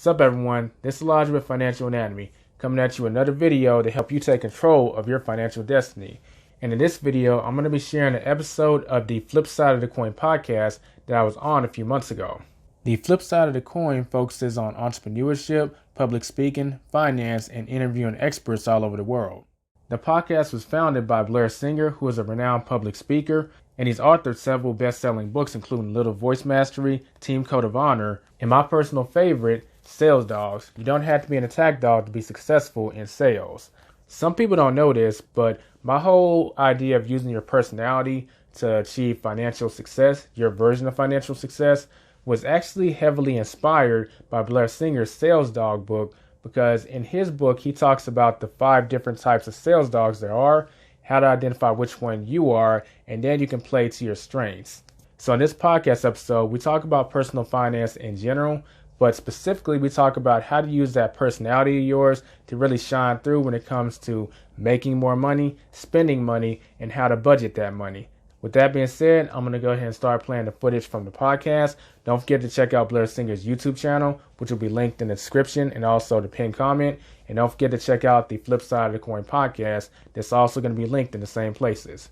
Sup everyone, this is Elijah with Financial Anatomy, coming at you another video to help you take control of your financial destiny. And in this video, I'm going to be sharing an episode of the Flip Side of the Coin podcast that I was on a few months ago. The Flip Side of the Coin focuses on entrepreneurship, public speaking, finance, and interviewing experts all over the world. The podcast was founded by Blair, who is a renowned public speaker, and he's authored several best-selling books including Little Voice Mastery, Team Code of Honor, and my personal favorite, Sales Dogs. You don't have to be an attack dog to be successful in sales. Some people don't know this, but my whole idea of using your personality to achieve financial success, your version of financial success, was actually heavily inspired by Blair Singer's Sales Dog book, because in his book he talks about the 5 different types of sales dogs there are, how to identify which one you are, and then you can play to your strengths. So in this podcast episode, we talk about personal finance in general, but specifically we talk about how to use that personality of yours to really shine through when it comes to making more money, spending money, and how to budget that money. With that being said, I'm going to go ahead and start playing the footage from the podcast. Don't forget to check out Blair Singer's YouTube channel, which will be linked in the description and also the pinned comment. And don't forget to check out the Flip Side of the Coin podcast. That's also going to be linked in the same places.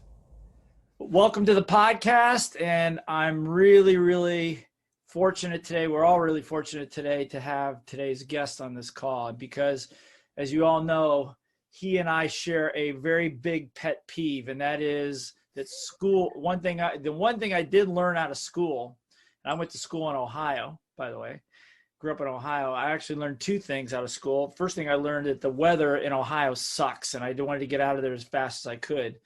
Welcome to the podcast, and I'm really fortunate today. We're all really fortunate today to have today's guest on this call, because as you all know, he and I share a very big pet peeve, and that is that school. The one thing I did learn out of school, and I went to school in Ohio, by the way, grew up in Ohio. I actually learned 2 things out of school. First thing I learned that the weather in Ohio sucks, and I wanted to get out of there as fast as I could.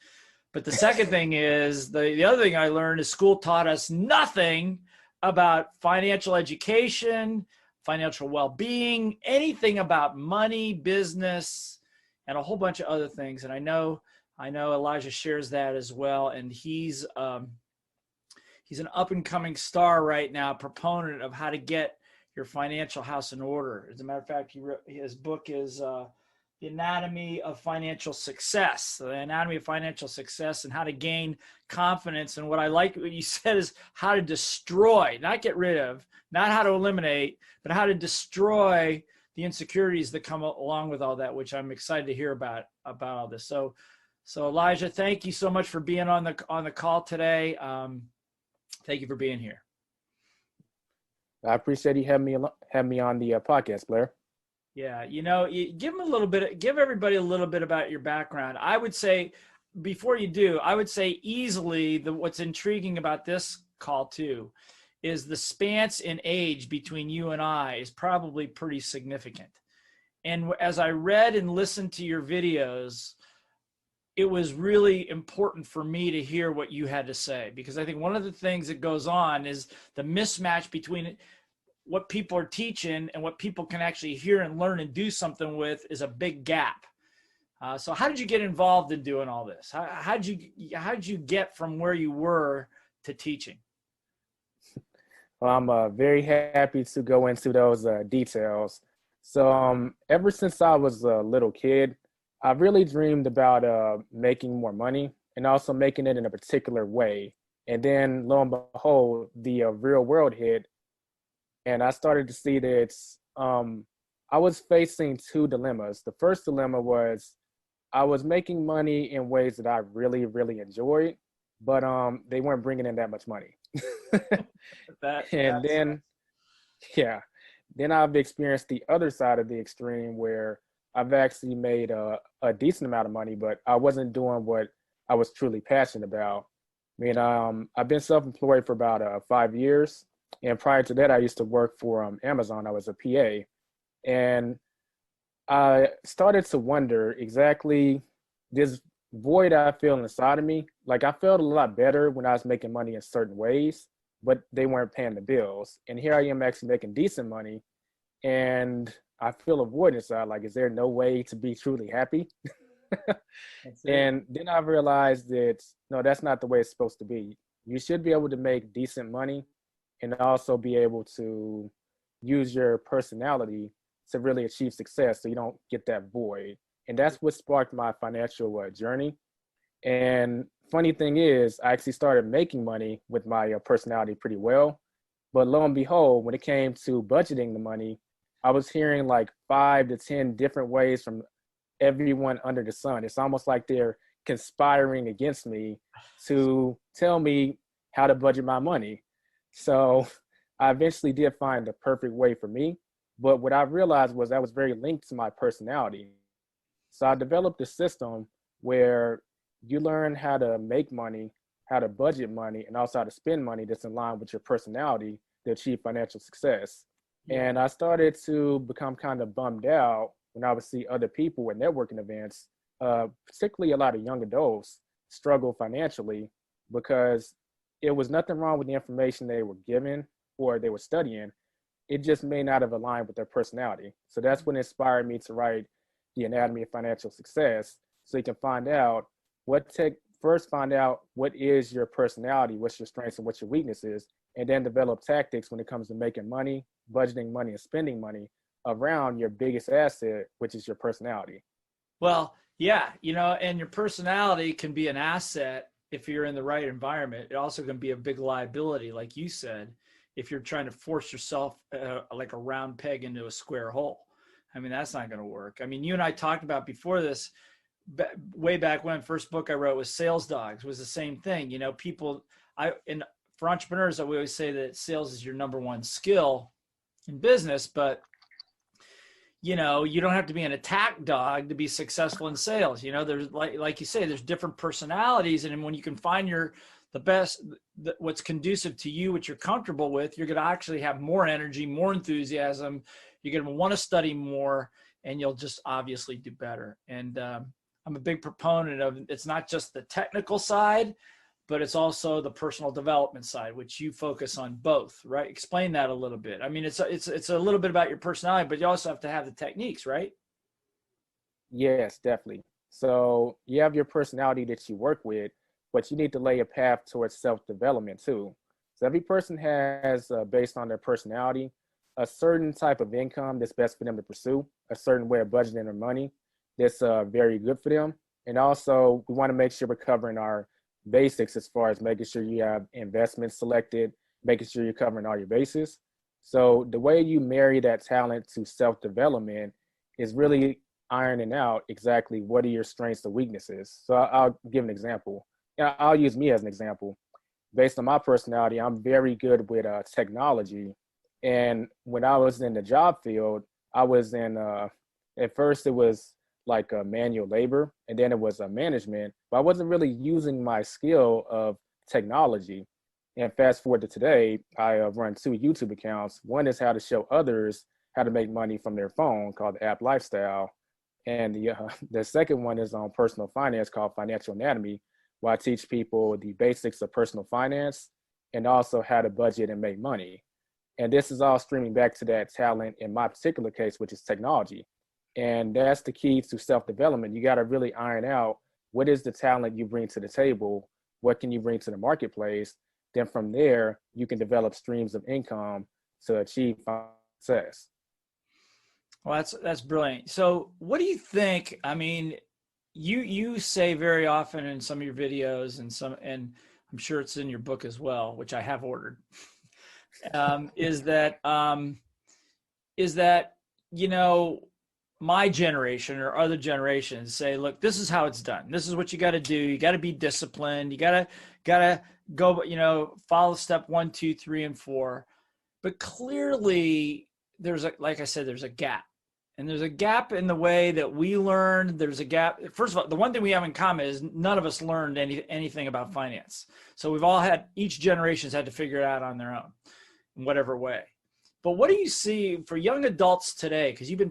But the second thing is, the other thing I learned is school taught us nothing about financial education, financial well-being, anything about money, business, and a whole bunch of other things. And I know Elijah shares that as well. And he's an up-and-coming star right now, proponent of how to get your financial house in order. As a matter of fact, his book is The Anatomy of Financial Success, The Anatomy of Financial Success, and how to gain confidence. And what I like what you said is how to destroy, not get rid of, not how to eliminate, but how to destroy the insecurities that come along with all that, which I'm excited to hear about all this. So Elijah, thank you so much for being on the call today. Thank you for being here. I appreciate you having me on the podcast, Blair. Yeah, you give everybody a little bit about your background. I would say, before you do, I would say easily what's intriguing about this call too is the span in age between you and I is probably pretty significant. And as I read and listened to your videos, it was really important for me to hear what you had to say, because I think one of the things that goes on is the mismatch between what people are teaching and what people can actually hear and learn and do something with is a big gap. So how did you get involved in doing all this? How'd you get from where you were to teaching? Well, I'm very happy to go into those details. So ever since I was a little kid, I really dreamed about making more money and also making it in a particular way. And then lo and behold, the real world hit. And I started to see that I was facing 2 dilemmas. The first dilemma was I was making money in ways that I really enjoyed, but they weren't bringing in that much money. Then I've experienced the other side of the extreme, where I've actually made a decent amount of money, but I wasn't doing what I was truly passionate about. I mean, I've been self-employed for about 5 years. And prior to that, I used to work for Amazon. I was a PA. And I started to wonder exactly this void I feel inside of me. Like, I felt a lot better when I was making money in certain ways, but they weren't paying the bills. And here I am actually making decent money, and I feel a void inside. Like, is there no way to be truly happy? And then I realized that, no, that's not the way it's supposed to be. You should be able to make decent money and also be able to use your personality to really achieve success, so you don't get that void. And that's what sparked my financial journey. And funny thing is, I actually started making money with my personality pretty well. But lo and behold, when it came to budgeting the money, I was hearing like 5 to 10 different ways from everyone under the sun. It's almost like they're conspiring against me to tell me how to budget my money. So I eventually did find the perfect way for me. But what I realized was that was very linked to my personality. So I developed a system where you learn how to make money, how to budget money, and also how to spend money that's in line with your personality to achieve financial success. Yeah. And I started to become kind of bummed out when I would see other people at networking events, particularly a lot of young adults, struggle financially because it was nothing wrong with the information they were given or they were studying. It just may not have aligned with their personality. So that's what inspired me to write The Anatomy of Financial Success. So you can find out first find out what is your personality, what's your strengths and what's your weaknesses, and then develop tactics when it comes to making money, budgeting money, and spending money around your biggest asset, which is your personality. Well, yeah, and your personality can be an asset if you're in the right environment. It also can be a big liability, like you said, if you're trying to force yourself like a round peg into a square hole. I mean, that's not going to work. I mean, you and I talked about before this, way back when, first book I wrote was Sales Dogs, was the same thing. For entrepreneurs, we always say that sales is your number one skill in business, but you don't have to be an attack dog to be successful in sales. There's like you say, there's different personalities, and when you can find the best, what's conducive to you, what you're comfortable with, you're going to actually have more energy, more enthusiasm. You're going to want to study more, and you'll just obviously do better. And I'm a big proponent of, it's not just the technical side, but it's also the personal development side, which you focus on both, right? Explain that a little bit. I mean, it's a little bit about your personality, but you also have to have the techniques, right? Yes, definitely. So you have your personality that you work with, but you need to lay a path towards self-development too. So every person has, based on their personality, a certain type of income that's best for them to pursue, a certain way of budgeting their money that's very good for them. And also, we want to make sure we're covering our basics as far as making sure you have investments selected, making sure you're covering all your bases. So the way you marry that talent to self-development is really ironing out exactly what are your strengths and weaknesses. So I'll give an example. Yeah, I'll use me as an example. Based on my personality, I'm very good with technology. And when I was in the job field, I was in, at first it was like manual labor, and then it was management, but I wasn't really using my skill of technology. And fast forward to today, I run 2 YouTube accounts. One is how to show others how to make money from their phone, called the App Lifestyle. And the second one is on personal finance, called Financial Anatomy, where I teach people the basics of personal finance and also how to budget and make money. And this is all streaming back to that talent in my particular case, which is technology. And that's the key to self-development. You got to really iron out what is the talent you bring to the table, what can you bring to the marketplace. Then from there, you can develop streams of income to achieve success. Well, that's brilliant. So what do you think? I mean, you say very often in some of your videos and I'm sure it's in your book as well, which I have ordered, is that my generation or other generations say, look, this is how it's done. This is what you got to do. You got to be disciplined. You gotta go, follow step 1, 2, 3, and 4. But clearly like I said, there's a gap. And there's a gap in the way that we learn. There's a gap. First of all, the one thing we have in common is none of us learned anything about finance. So each generation's had to figure it out on their own in whatever way. But what do you see for young adults today? Because you've been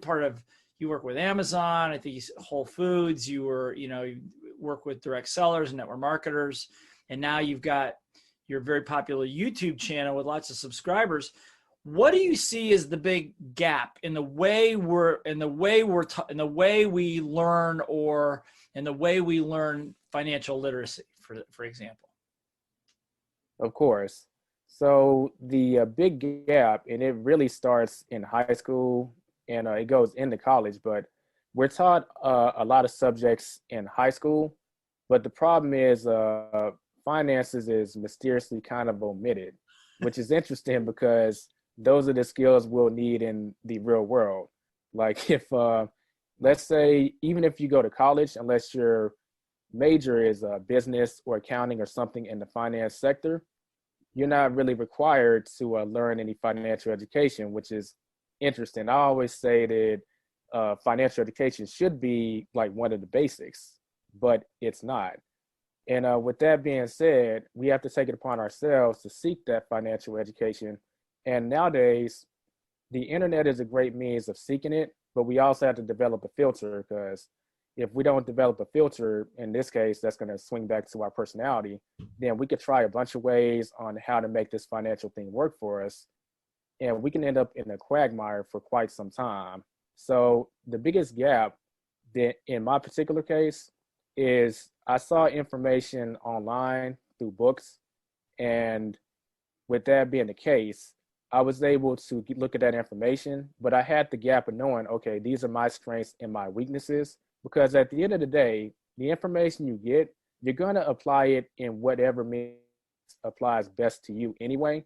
you work with Amazon, I think Whole Foods, you work with direct sellers and network marketers, and now you've got your very popular YouTube channel with lots of subscribers. What do you see as the big gap in the way we learn, or in the way we learn financial literacy, for example? Of course. So the big gap, and it really starts in high school and it goes into college, but we're taught a lot of subjects in high school, but the problem is finances is mysteriously kind of omitted, which is interesting because those are the skills we'll need in the real world. Like if, let's say, even if you go to college, unless your major is business or accounting or something in the finance sector, you're not really required to learn any financial education, which is interesting. I always say that financial education should be like one of the basics, but it's not. And with that being said, we have to take it upon ourselves to seek that financial education. And nowadays, the internet is a great means of seeking it, but we also have to develop a filter, because if we don't develop a filter, in this case, that's going to swing back to our personality, then we could try a bunch of ways on how to make this financial thing work for us. And we can end up in a quagmire for quite some time. So the biggest gap that in my particular case is I saw information online through books. And with that being the case, I was able to look at that information, but I had the gap of knowing, okay, these are my strengths and my weaknesses. Because at the end of the day, the information you get, you're going to apply it in whatever means applies best to you anyway.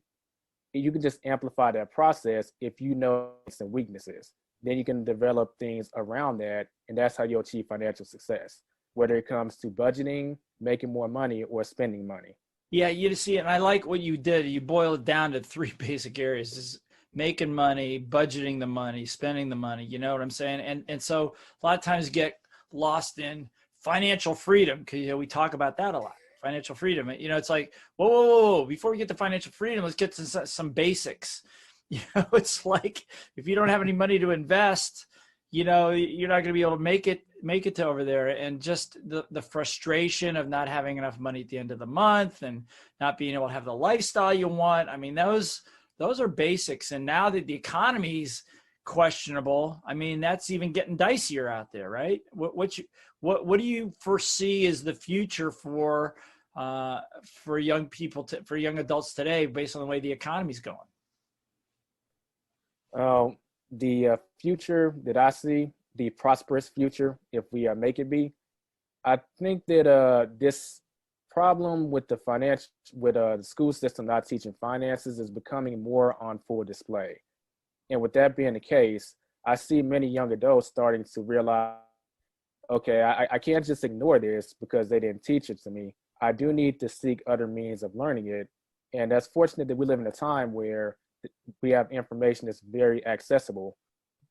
You can just amplify that process if you know some weaknesses. Then you can develop things around that, and that's how you'll achieve financial success, whether it comes to budgeting, making more money, or spending money. Yeah, you see, and I like what you did. You boiled it down to three basic areas: is making money, budgeting the money, spending the money. You know what I'm saying? And so a lot of times get lost in financial freedom, because we talk about that a lot. Financial freedom. It's like, whoa. Before we get to financial freedom, let's get to some basics. It's like if you don't have any money to invest, you're not going to be able to make it to over there. And just the frustration of not having enough money at the end of the month and not being able to have the lifestyle you want. I mean, those are basics. And now that the economy's questionable, I mean, that's even getting dicier out there, right? What do you foresee as the future for young people, for young adults today, based on the way the economy's going? The future that I see, the prosperous future, if we make it be, I think that this problem with the school system not teaching finances is becoming more on full display. And with that being the case, I see many young adults starting to realize, okay, I can't just ignore this because they didn't teach it to me. I do need to seek other means of learning it. And that's fortunate that we live in a time where we have information that's very accessible.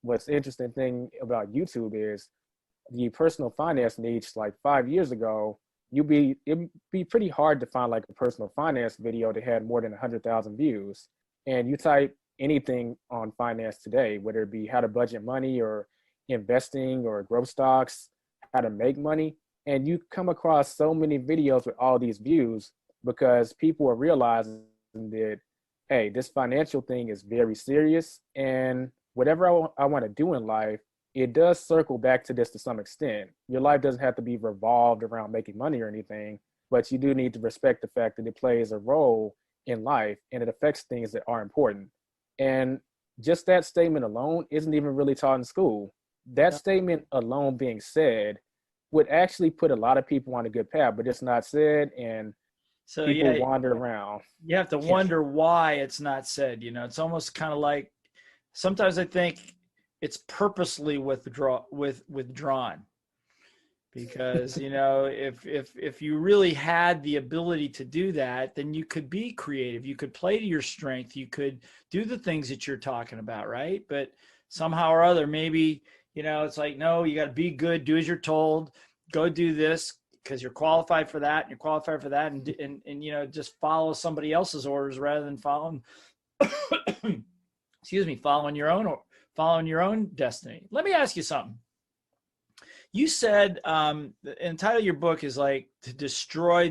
What's interesting thing about YouTube is the personal finance niche, like 5 years ago, it'd be pretty hard to find like a personal finance video that had more than 100,000 views. And you type anything on finance today, whether it be how to budget money or investing or growth stocks, how to make money, and you come across so many videos with all these views because people are realizing that, hey, this financial thing is very serious, and whatever I want to do in life, it does circle back to this to some extent. Your life doesn't have to be revolved around making money or anything, but you do need to respect the fact that it plays a role in life and it affects things that are important. And just that statement alone isn't even really taught in school. That statement alone being said would actually put a lot of people on a good path, but it's not said, and so people wander around. You have to wonder why it's not said. It's almost kind of like, sometimes I think it's purposely withdrawn, because if you really had the ability to do that, then you could be creative, you could play to your strength, you could do the things that you're talking about, right? But somehow or other, maybe it's like, no, you got to be good, do as you're told, go do this because you're qualified for that, and you're qualified for that, and just follow somebody else's orders rather than following following your own destiny. Let me ask you something. You said the title of your book is like to destroy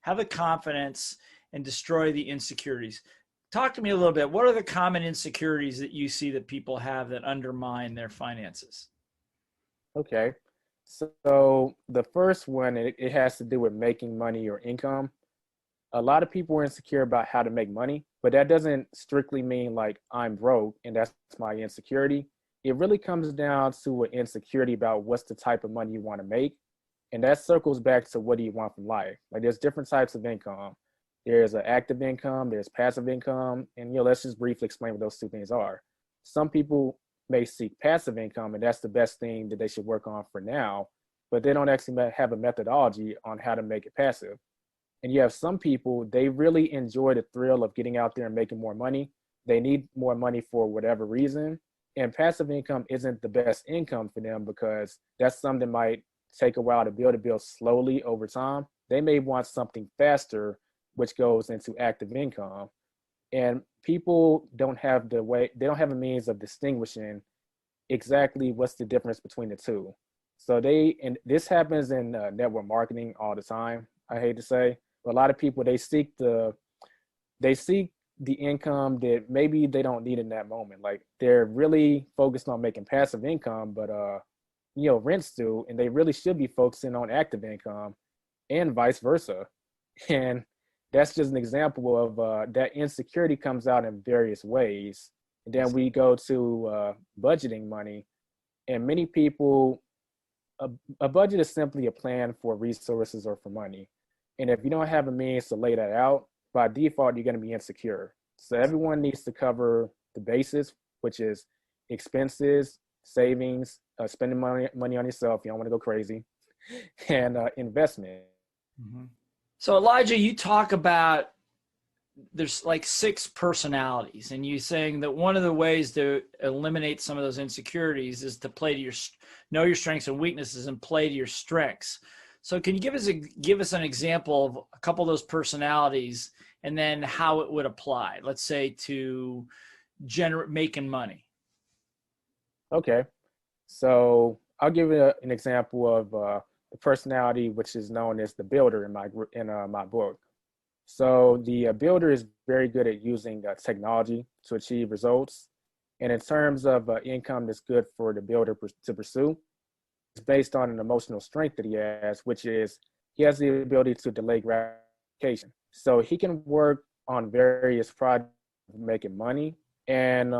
have the confidence and destroy the insecurities. Talk to me a little bit. What are the common insecurities that you see that people have that undermine their finances? Okay. So the first one, it has to do with making money or income. A lot of people are insecure about how to make money, but that doesn't strictly mean like I'm broke and that's my insecurity. It really comes down to an insecurity about what's the type of money you want to make. And that circles back to what do you want from life? Like there's different types of income. There's an active income, there's passive income, and let's just briefly explain what those two things are. Some people may seek passive income, and that's the best thing that they should work on for now, but they don't actually have a methodology on how to make it passive. And you have some people, they really enjoy the thrill of getting out there and making more money. They need more money for whatever reason. And passive income isn't the best income for them because that's something that might take a while to build slowly over time. They may want something faster, which goes into active income. And people don't have they don't have a means of distinguishing exactly what's the difference between the two. So and this happens in network marketing all the time, I hate to say. But a lot of people, they seek the income that maybe they don't need in that moment. Like they're really focused on making passive income, but rents do, and they really should be focusing on active income and vice versa. And that's just an example of that insecurity comes out in various ways. And then we go to budgeting money, and many people, a budget is simply a plan for resources or for money. And if you don't have a means to lay that out, by default, you're going to be insecure. So everyone needs to cover the basis, which is expenses, savings, spending money on yourself. You don't want to go crazy, and investment. Mm-hmm. So Elijah, you talk about there's like 6 personalities, and you saying that one of the ways to eliminate some of those insecurities is to know your strengths and weaknesses and play to your strengths. So can you give us an example of a couple of those personalities and then how it would apply, let's say, to making money? Okay. So I'll give you an example of the personality, which is known as the builder in my book. So the builder is very good at using technology to achieve results. And in terms of income that's good for the builder to pursue, it's based on an emotional strength that he has, which is he has the ability to delay gratification. So he can work on various projects making money. And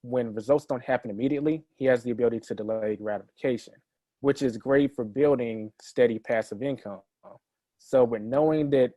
when results don't happen immediately, he has the ability to delay gratification, which is great for building steady passive income. So with knowing that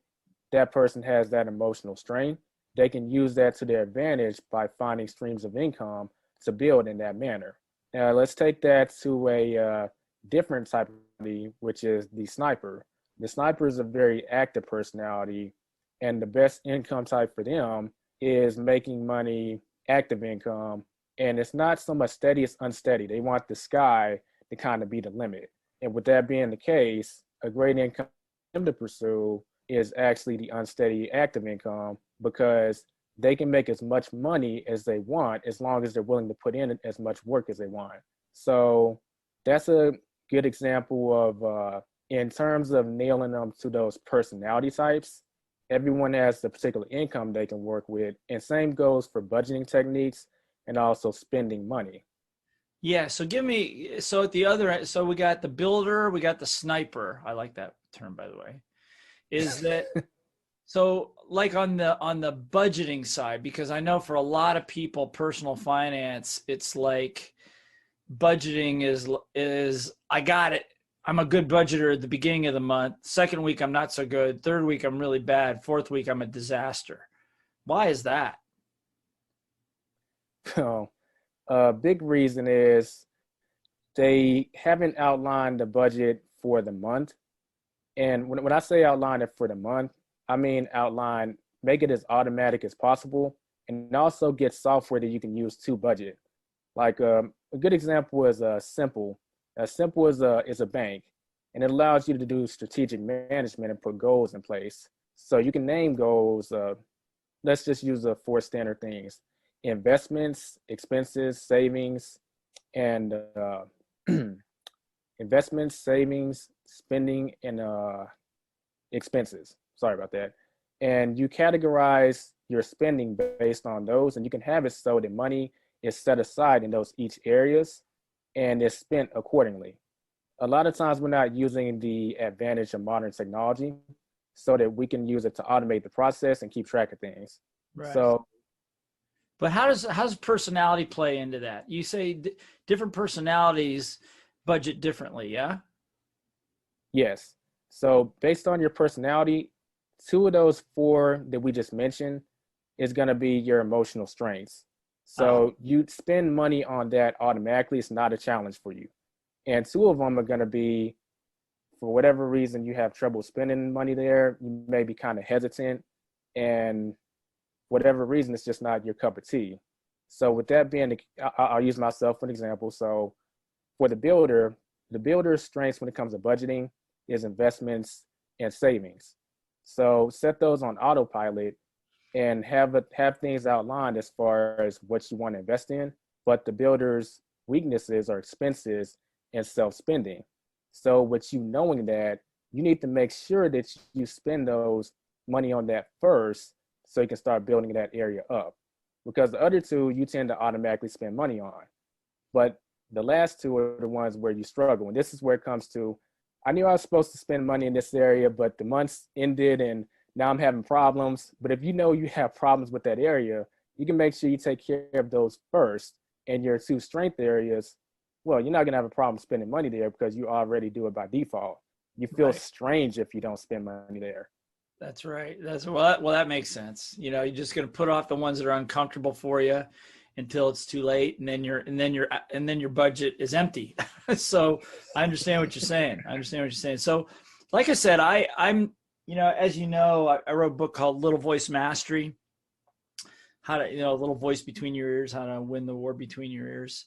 that person has that emotional strain, they can use that to their advantage by finding streams of income to build in that manner. Now, let's take that to a different type of personality, which is the sniper. The sniper is a very active personality, and the best income type for them is making money, active income, and it's not so much steady, it's unsteady. They want the sky to kind of be the limit. And with that being the case, a great income to pursue is actually the unsteady active income, because they can make as much money as they want as long as they're willing to put in as much work as they want. So that's a good example of, in terms of nailing them to those personality types, everyone has a particular income they can work with. And same goes for budgeting techniques and also spending money. Yeah. So at the other end, so we got the builder, we got the sniper. I like that term, by the way. Is that so like on the budgeting side, because I know for a lot of people, personal finance, it's like budgeting is I got it. I'm a good budgeter at the beginning of the month. Second week, I'm not so good. Third week, I'm really bad. Fourth week, I'm a disaster. Why is that? So, a big reason is they haven't outlined the budget for the month. And when I say outline it for the month, I mean make it as automatic as possible, and also get software that you can use to budget. Like a good example is Simple. Simple is a bank, and it allows you to do strategic management and put goals in place. So you can name goals. Let's just use the 4 standard things: investments, expenses, savings, and investments, savings, spending, and expenses. Sorry about that. And you categorize your spending based on those, and you can have it so that money is set aside in those each areas and is spent accordingly. A lot of times we're not using the advantage of modern technology so that we can use it to automate the process and keep track of things. Right. So, but how's personality play into that? You say different personalities budget differently, yeah? yes. So based on your personality, two of those four that we just mentioned is going to be your emotional strengths. Uh, So you spend money on that automatically. It's not a challenge for you. And two of them are going to be, for whatever reason, you have trouble spending money there. You may be kind of hesitant, and whatever reason, it's just not your cup of tea. So with that being, I'll use myself for an example. So for the builder's strengths when it comes to budgeting is investments and savings. So set those on autopilot and have things outlined as far as what you want to invest in. But the builder's weaknesses are expenses and self-spending. So with you knowing that, you need to make sure that you spend those money on that first so you can start building that area up. Because the other two you tend to automatically spend money on. But the last two are the ones where you struggle. And this is where it comes to, I knew I was supposed to spend money in this area, but the months ended and now I'm having problems. But if you know you have problems with that area, you can make sure you take care of those first. And your two strength areas, well, you're not going to have a problem spending money there because you already do it by default. You feel right. strange if you don't spend money there. That's right. Well, that makes sense. You know, you're just going to put off the ones that are uncomfortable for you until it's too late, and then your budget is empty. So I understand what you're saying. So, like I said, I'm, you know, as you know, I wrote a book called Little Voice Mastery. How to, you know, a little voice between your ears, how to win the war between your ears.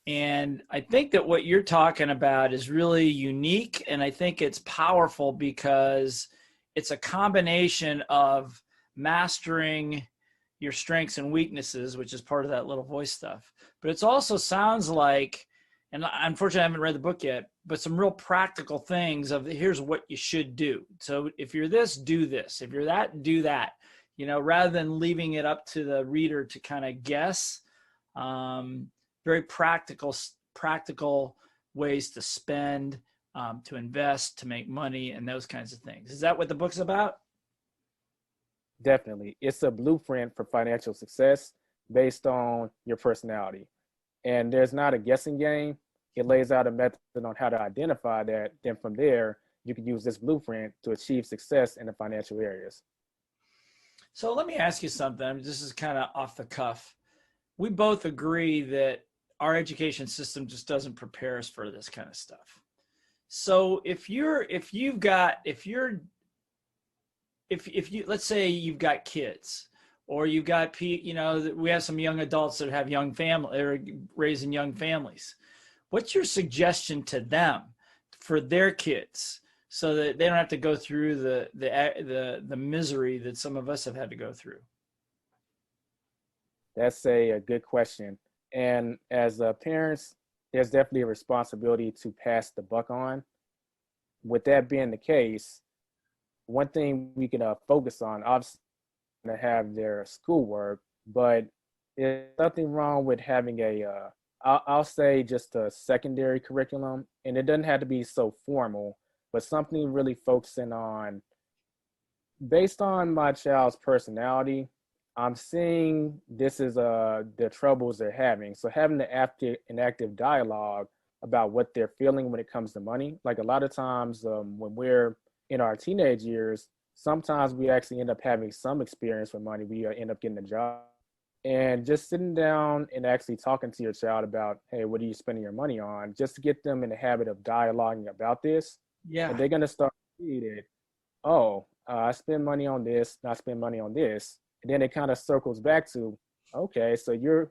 And I think that what you're talking about is really unique, and I think it's powerful because it's a combination of mastering your strengths and weaknesses, which is part of that little voice stuff. But it also sounds like, and unfortunately I haven't read the book yet, but some real practical things of here's what you should do. So if you're this, do this. If you're that, do that. You know, rather than leaving it up to the reader to kind of guess, very practical ways to spend, to invest, to make money, and those kinds of things. Is that what the book's about? Definitely. It's a blueprint for financial success based on your personality. And there's not a guessing game. It lays out a method on how to identify that. Then from there, you can use this blueprint to achieve success in the financial areas. So let me ask you something. This is kind of off the cuff. We both agree that our education system just doesn't prepare us for this kind of stuff. So if you let's say you've got kids, or you've got, you know, we have some young adults that have young family, or raising young families. What's your suggestion to them for their kids so that they don't have to go through the misery that some of us have had to go through? That's a good question. And as parents, there's definitely a responsibility to pass the buck on. With that being the case, one thing we can focus on, obviously, to have their schoolwork, but there's nothing wrong with having I'll say just a secondary curriculum, and it doesn't have to be so formal, but something really focusing on, based on my child's personality, I'm seeing this is the troubles they're having. So having an active dialogue about what they're feeling when it comes to money. Like a lot of times when we're in our teenage years, sometimes we actually end up having some experience with money. We end up getting a job. And just sitting down and actually talking to your child about, hey, what are you spending your money on? Just to get them in the habit of dialoguing about this. Yeah. And they're going to start to see that, oh, I spend money on this, I spend money on this. And then it kind of circles back to, okay, so you're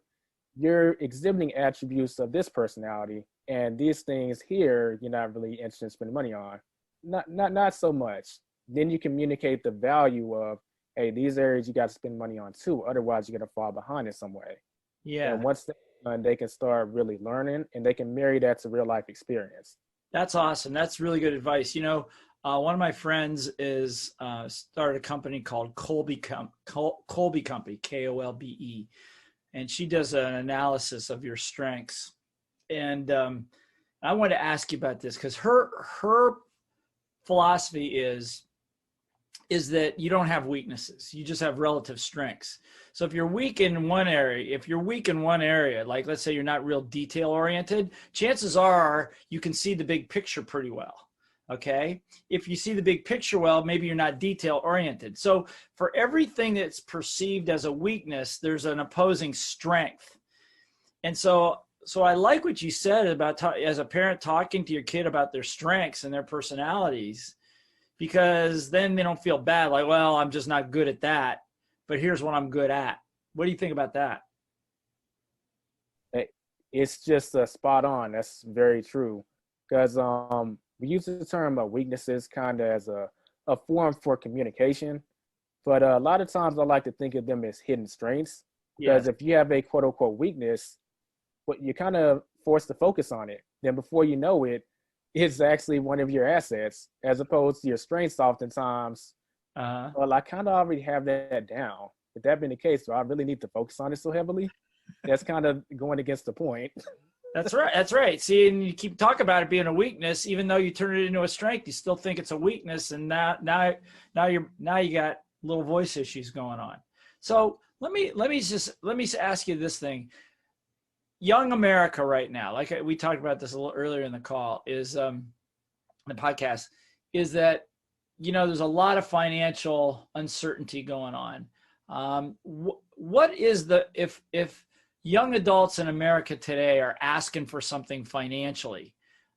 exhibiting attributes of this personality, and these things here you're not really interested in spending money on. Not so much. Then you communicate the value of, hey, these areas you got to spend money on too. Otherwise, you're gonna fall behind in some way. Yeah. And once they're done, they can start really learning, and they can marry that to real life experience. That's awesome. That's really good advice. You know, one of my friends is started a company called Colby Company, Kolbe, and she does an analysis of your strengths. And I wanted to ask you about this because her philosophy is that you don't have weaknesses. You just have relative strengths. So if you're weak in one area, like let's say you're not real detail oriented, chances are you can see the big picture pretty well. Okay. If you see the big picture well, maybe you're not detail oriented. So for everything that's perceived as a weakness, there's an opposing strength. And so I like what you said about as a parent talking to your kid about their strengths and their personalities, because then they don't feel bad. Like, well, I'm just not good at that, but here's what I'm good at. What do you think about that? It's just spot on. That's very true. Because we use the term weaknesses kind of as a form for communication. But a lot of times I like to think of them as hidden strengths. Because Yes. if you have a quote unquote weakness, what you're kind of forced to focus on it. Then before you know it, it's actually one of your assets, as opposed to your strengths oftentimes. Uh-huh. Well, I kind of already have that down. With that being the case, do I really need to focus on it so heavily? That's kind of going against the point. That's right. That's right. See, and you keep talking about it being a weakness, even though you turn it into a strength, you still think it's a weakness. And now you got little voice issues going on. So let me ask you this thing. Young America right now, like we talked about this a little earlier in the call, is the podcast, is that, there's a lot of financial uncertainty going on. What is if young adults in America today are asking for something financially,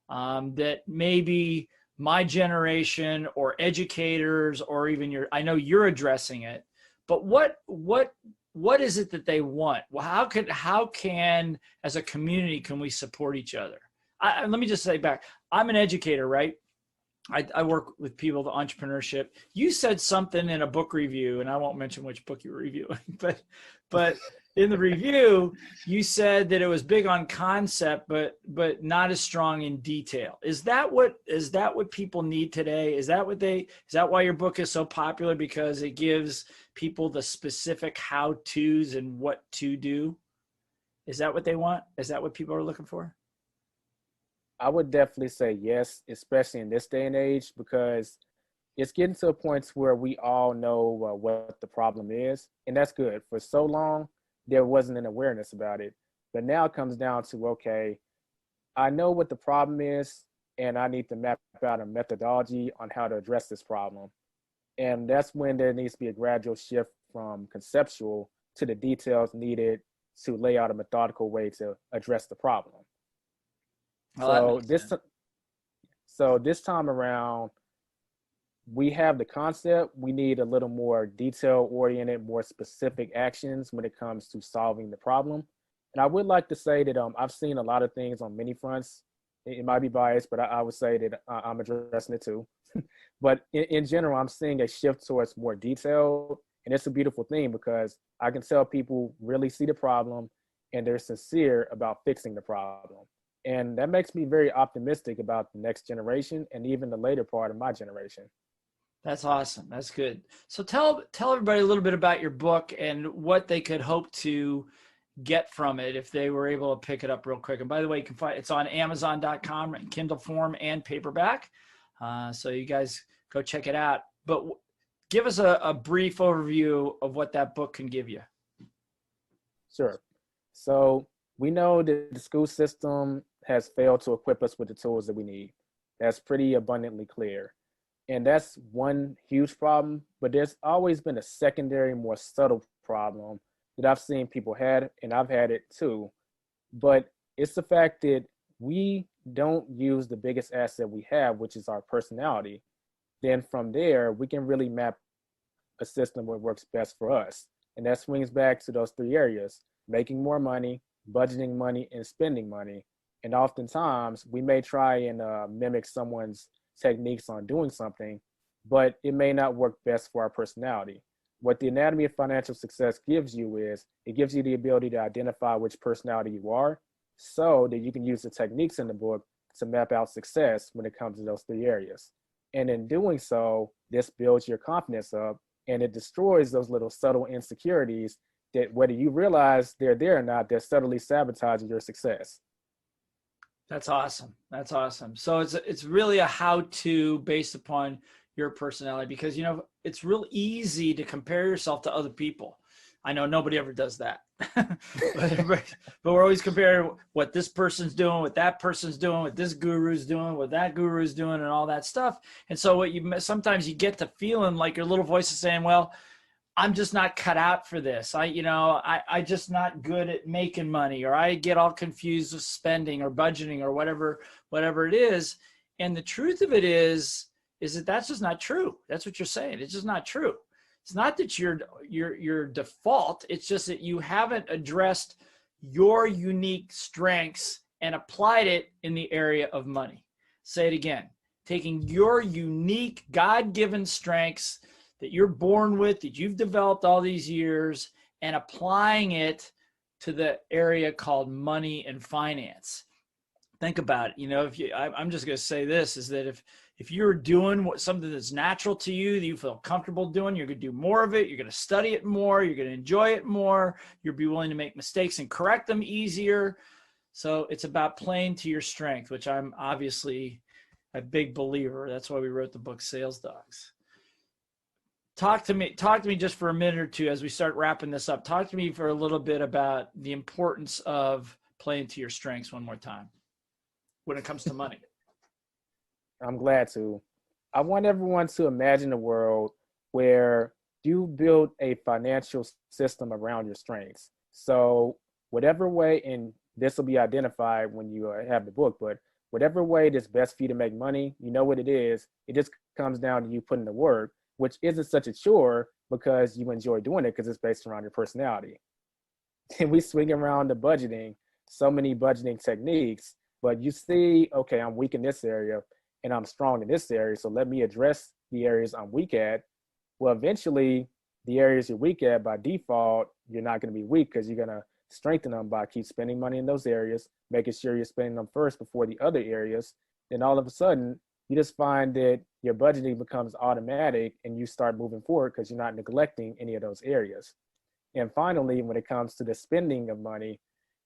that maybe my generation or educators or even I know you're addressing it, but what is it that they want? Well, how can as a community can we support each other? Let me just say back, I'm an educator, right? I work with people with entrepreneurship. You said something in a book review, and I won't mention which book you were reviewing, but in the review, you said that it was big on concept, but not as strong in detail. Is that what people need today? Is that why your book is so popular? Because it gives people the specific how-tos and what to do? Is that what they want? Is that what people are looking for? I would definitely say yes, especially in this day and age, because it's getting to a point where we all know what the problem is, and that's good. For so long, there wasn't an awareness about it, but now it comes down to, okay, I know what the problem is, and I need to map out a methodology on how to address this problem. And that's when there needs to be a gradual shift from conceptual to the details needed to lay out a methodical way to address the problem. Well, So this time around, we have the concept. We need a little more detail-oriented, more specific actions when it comes to solving the problem. And I would like to say that I've seen a lot of things on many fronts. It might be biased, but I would say that I'm addressing it too. But in general, I'm seeing a shift towards more detail. And it's a beautiful thing because I can tell people really see the problem and they're sincere about fixing the problem. And that makes me very optimistic about the next generation and even the later part of my generation. that's awesome. That's good. So tell everybody a little bit about your book and what they could hope to get from it if they were able to pick it up real quick. And by the way, you can find it's on Amazon.com in Kindle form and paperback. So you guys go check it out. But give us a brief overview of what that book can give you. Sure. So we know that the school system has failed to equip us with the tools that we need. That's pretty abundantly clear. And that's one huge problem, but there's always been a secondary, more subtle problem that I've seen people had, and I've had it too. But it's the fact that we don't use the biggest asset we have, which is our personality. Then from there, we can really map a system where it works best for us. And that swings back to those three areas: making more money, budgeting money, and spending money. And oftentimes we may try and mimic someone's techniques on doing something, but it may not work best for our personality. What the anatomy of financial success gives you is it gives you the ability to identify which personality you are so that you can use the techniques in the book to map out success when it comes to those three areas. And in doing so, this builds your confidence up and it destroys those little subtle insecurities that, whether you realize they're there or not, they're subtly sabotaging your success. That's awesome. That's awesome. So it's really a how-to based upon your personality, because it's real easy to compare yourself to other people. I know nobody ever does that. but we're always comparing what this person's doing, what that person's doing, what this guru's doing, what that guru's doing, and all that stuff. And so sometimes you get the feeling like your little voice is saying, well, I'm just not cut out for this. I just not good at making money, or I get all confused with spending or budgeting or whatever it is. And the truth of it is that that's just not true. That's what you're saying. It's just not true. It's not that your default. It's just that you haven't addressed your unique strengths and applied it in the area of money. Say it again. Taking your unique God-given strengths that you're born with, that you've developed all these years, and applying it to the area called money and finance. Think about it. I'm just going to say this, is that if you're doing something that's natural to you, that you feel comfortable doing, you're going to do more of it. You're going to study it more. You're going to enjoy it more. You'll be willing to make mistakes and correct them easier. So it's about playing to your strength, which I'm obviously a big believer. That's why we wrote the book Sales Dogs. Talk to me just for a minute or two as we start wrapping this up. Talk to me for a little bit about the importance of playing to your strengths one more time when it comes to money. I'm glad to. I want everyone to imagine a world where you build a financial system around your strengths. So whatever way, and this will be identified when you have the book, but whatever way that's best for you to make money, you know what it is. It just comes down to you putting the work, which isn't such a chore because you enjoy doing it because it's based around your personality. And we swing around the budgeting, so many budgeting techniques, but you see, okay, I'm weak in this area and I'm strong in this area, so let me address the areas I'm weak at. Well, eventually, the areas you're weak at, by default, you're not going to be weak because you're going to strengthen them by keep spending money in those areas, making sure you're spending them first before the other areas. Then all of a sudden, you just find that your budgeting becomes automatic and you start moving forward because you're not neglecting any of those areas. And finally, when it comes to the spending of money,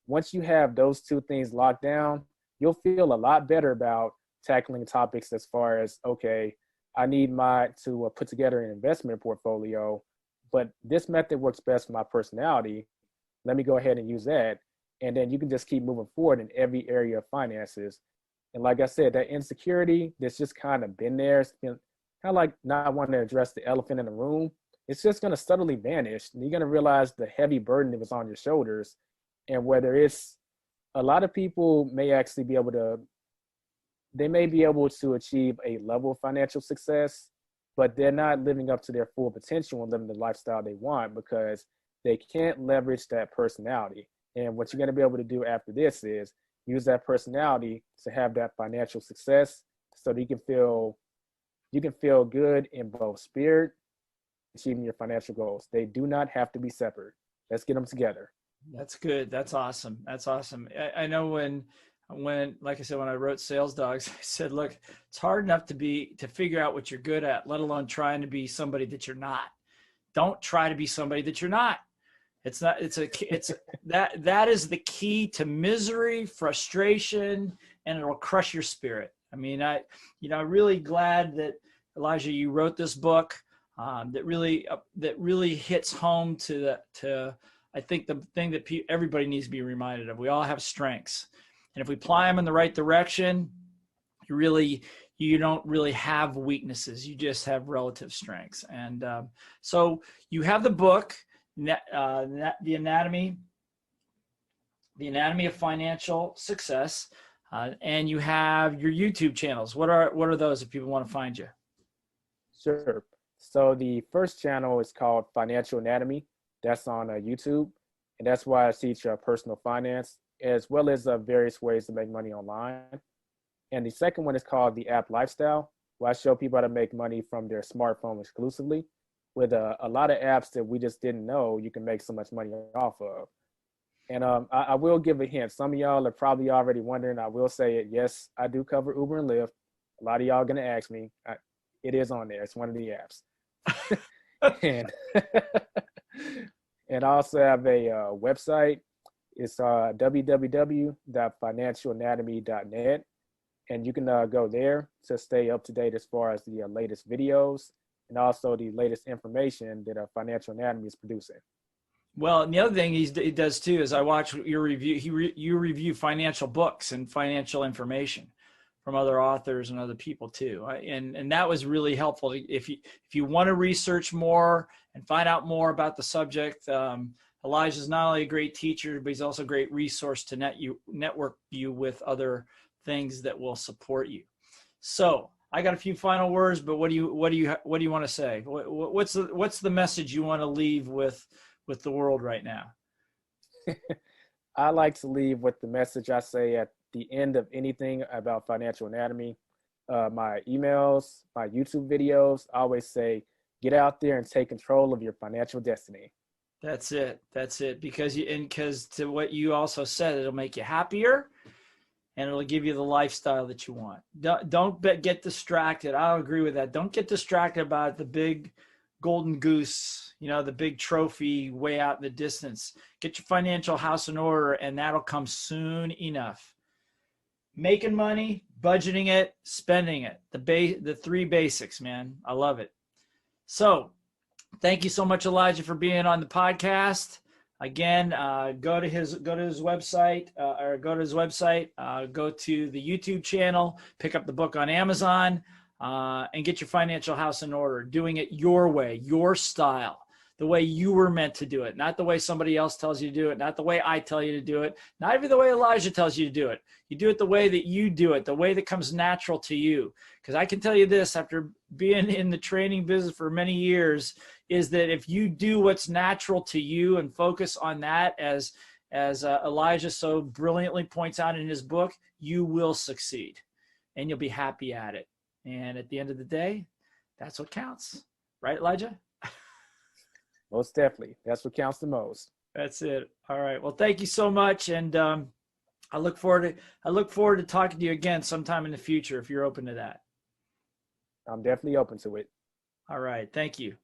once you have those two things locked down, you'll feel a lot better about tackling topics as far as, okay, I need to put together an investment portfolio, but this method works best for my personality. Let me go ahead and use that. And then you can just keep moving forward in every area of finances. And like I said, that insecurity that's just kind of been there, it's been kind of like not wanting to address the elephant in the room. It's just going to subtly vanish. And you're going to realize the heavy burden that was on your shoulders. And whether it's a lot of people may actually be able to, they may be able to achieve a level of financial success, but they're not living up to their full potential and living the lifestyle they want because they can't leverage that personality. And what you're going to be able to do after this is use that personality to have that financial success so that you can feel good in both spirit, achieving your financial goals. They do not have to be separate. Let's get them together. That's good. That's awesome. That's awesome. I know when, like I said, when I wrote Sales Dogs, I said, look, it's hard enough to figure out what you're good at, let alone trying to be somebody that you're not. Don't try to be somebody that you're not. That is the key to misery, frustration, and it'll crush your spirit. I mean, I'm really glad that Elijah, you wrote this book that really hits home to I think the thing that everybody needs to be reminded of. We all have strengths, and if we apply them in the right direction, you don't really have weaknesses. You just have relative strengths. And so you have the book, the anatomy of financial success, and you have your YouTube channels. What are those if people want to find you? Sure. So the first channel is called Financial Anatomy. That's on YouTube, and that's why I teach personal finance as well as various ways to make money online. And the second one is called The App Lifestyle, where I show people how to make money from their smartphone exclusively with a lot of apps that we just didn't know you can make so much money off of. And I will give a hint. Some of y'all are probably already wondering. I will say it. Yes, I do cover Uber and Lyft. A lot of y'all are going to ask me. It is on there. It's one of the apps. And I also have a website. It's www.financialanatomy.net. And you can go there to stay up to date as far as the latest videos and also the latest information that Financial Anatomy is producing. Well, and the other thing he does too is I watch your review. You review financial books and financial information from other authors and other people too. And that was really helpful. If you want to research more and find out more about the subject, Elijah is not only a great teacher, but he's also a great resource to network you with other things that will support you. So I got a few final words, but what do you want to say? What's the message you want to leave with the world right now? I like to leave with the message I say at the end of anything about financial anatomy. My emails, my YouTube videos, I always say, get out there and take control of your financial destiny. That's it. Because to what you also said, it'll make you happier and it'll give you the lifestyle that you want. Don't get distracted. I agree with that. Don't get distracted by the big golden goose, the big trophy way out in the distance. Get your financial house in order, and that'll come soon enough. Making money, budgeting it, spending it. The three basics, man. I love it. So thank you so much, Elijah, for being on the podcast. Again, go to his website, go to the YouTube channel, pick up the book on Amazon, and get your financial house in order, doing it your way, your style, the way you were meant to do it, not the way somebody else tells you to do it, not the way I tell you to do it, not even the way Elijah tells you to do it. You do it the way that you do it, the way that comes natural to you. Because I can tell you this, after being in the training business for many years, is that if you do what's natural to you and focus on that, as Elijah so brilliantly points out in his book, you will succeed and you'll be happy at it. And at the end of the day, that's what counts. Right, Elijah? Most definitely. That's what counts the most. That's it. All right. Well, thank you so much. And I look forward to talking to you again sometime in the future if you're open to that. I'm definitely open to it. All right. Thank you.